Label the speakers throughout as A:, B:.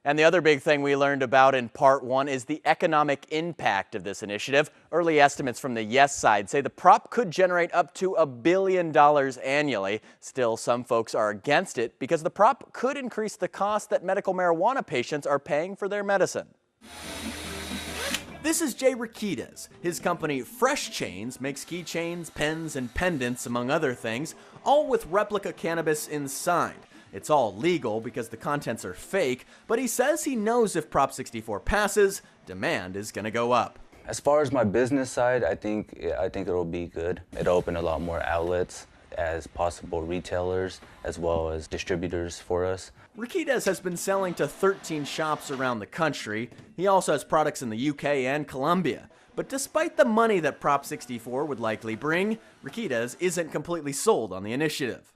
A: And the other big thing we learned about in part one is the economic impact of this initiative. Early estimates from the yes side say the prop could generate up to $1 billion annually. Still, some folks are against it because the prop could increase the cost that medical marijuana patients are paying for their medicine. This is Jay Riquides. His company Fresh Chains makes keychains, pens, and pendants, among other things, all with replica cannabis inside. It's all legal because the contents are fake, but he says he knows if Prop 64 passes, demand is going to go up.
B: As far as my business side, I think it'll be good. It'll open a lot more outlets as possible retailers as well as distributors for us.
A: Riquides has been selling to 13 shops around the country. He also has products in the UK and Colombia. But despite the money that Prop 64 would likely bring, Riquides isn't completely sold on the initiative.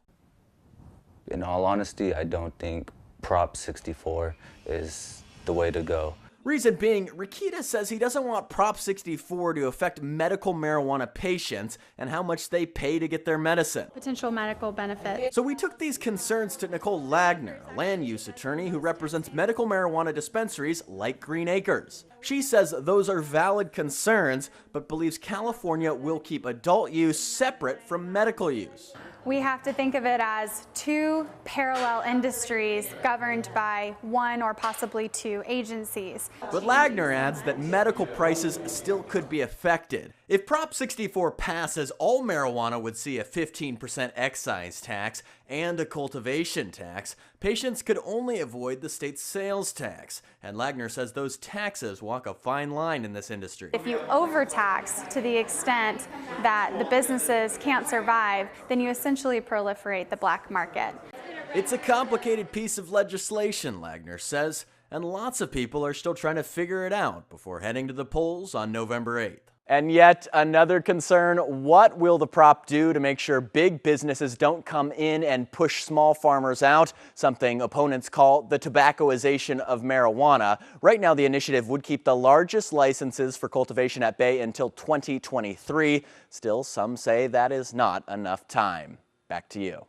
B: In all honesty, I don't think Prop 64 is the way to go.
A: Reason being, Riquides says he doesn't want Prop 64 to affect medical marijuana patients and how much they pay to get their medicine.
C: Potential medical benefit.
A: So we took these concerns to Nicole Lagner, a land use attorney who represents medical marijuana dispensaries like Green Acres. She says those are valid concerns, but believes California will keep adult use separate from medical use.
C: We have to think of it as two parallel industries governed by one or possibly two agencies.
A: But Lagner adds that medical prices still could be affected. If Prop 64 passes, all marijuana would see a 15% excise tax and a cultivation tax. Patients could only avoid the state's sales tax. And Lagner says those taxes walk a fine line in this industry.
C: If you overtax to the extent that the businesses can't survive, then you essentially proliferate the black market.
A: It's a complicated piece of legislation, Lagner says, and lots of people are still trying to figure it out before heading to the polls on November 8th. And yet another concern, what will the prop do to make sure big businesses don't come in and push small farmers out, something opponents call the tobaccoization of marijuana. Right now, the initiative would keep the largest licenses for cultivation at bay until 2023. Still, some say that is not enough time. Back to you.